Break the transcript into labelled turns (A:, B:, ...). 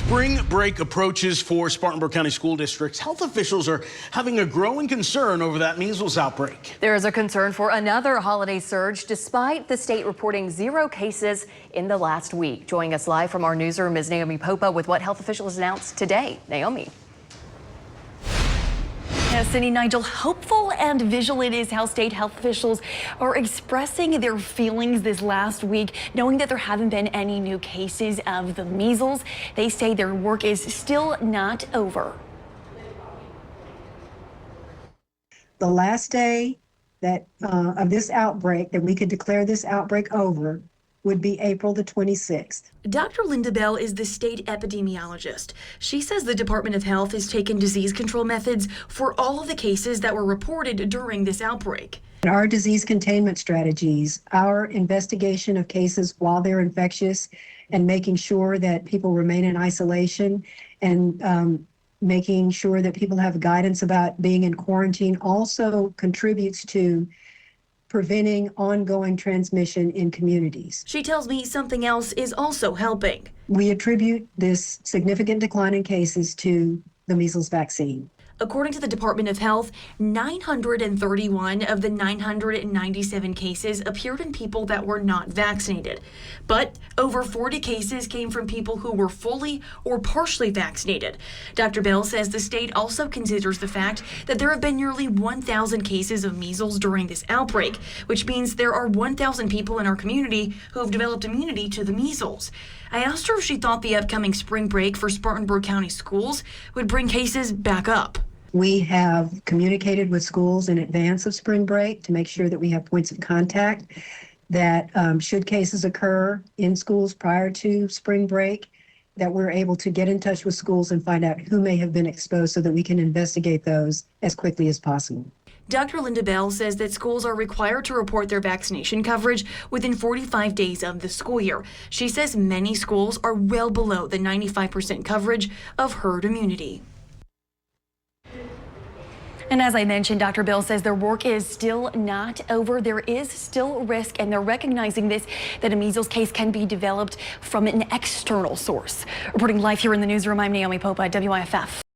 A: Spring break approaches for Spartanburg County school districts. Health officials are having a growing concern over that measles outbreak.
B: There is a concern for another holiday surge despite the state reporting 0 cases in the last week. Joining us live from our newsroom is Naomi Popa with what health officials announced today. Naomi.
C: Yes, Cindy, Nigel, hopeful and vigilant is how state health officials are expressing their feelings this last week, knowing that there haven't been any new cases of the measles. They say their work is still not over.
D: The last day that of this outbreak, that we could declare this outbreak over, would be April the 26th.
C: Dr. Linda Bell is the state epidemiologist. She says the Department of Health has taken disease control methods for all of the cases that were reported during this outbreak.
D: Our disease containment strategies, our investigation of cases while they're infectious, and making sure that people remain in isolation, and making sure that people have guidance about being in quarantine also contributes to preventing ongoing transmission in communities.
C: She tells me something else is also helping.
D: We attribute this significant decline in cases to the measles vaccine.
C: According to the Department of Health, 931 of the 997 cases appeared in people that were not vaccinated. But over 40 cases came from people who were fully or partially vaccinated. Dr. Bell says the state also considers the fact that there have been nearly 1,000 cases of measles during this outbreak, which means there are 1,000 people in our community who have developed immunity to the measles. I asked her if she thought the upcoming spring break for Spartanburg County schools would bring cases back up.
D: We have communicated with schools in advance of spring break to make sure that we have points of contact, that should cases occur in schools prior to spring break, that we're able to get in touch with schools and find out who may have been exposed so that we can investigate those as quickly as possible.
C: Dr. Linda Bell says that schools are required to report their vaccination coverage within 45 days of the school year. She says many schools are well below the 95% coverage of herd immunity. And as I mentioned, Dr. Bell says their work is still not over. There is still risk, and they're recognizing this, that a measles case can be developed from an external source. Reporting live here in the newsroom, I'm Naomi Popa, WIFF.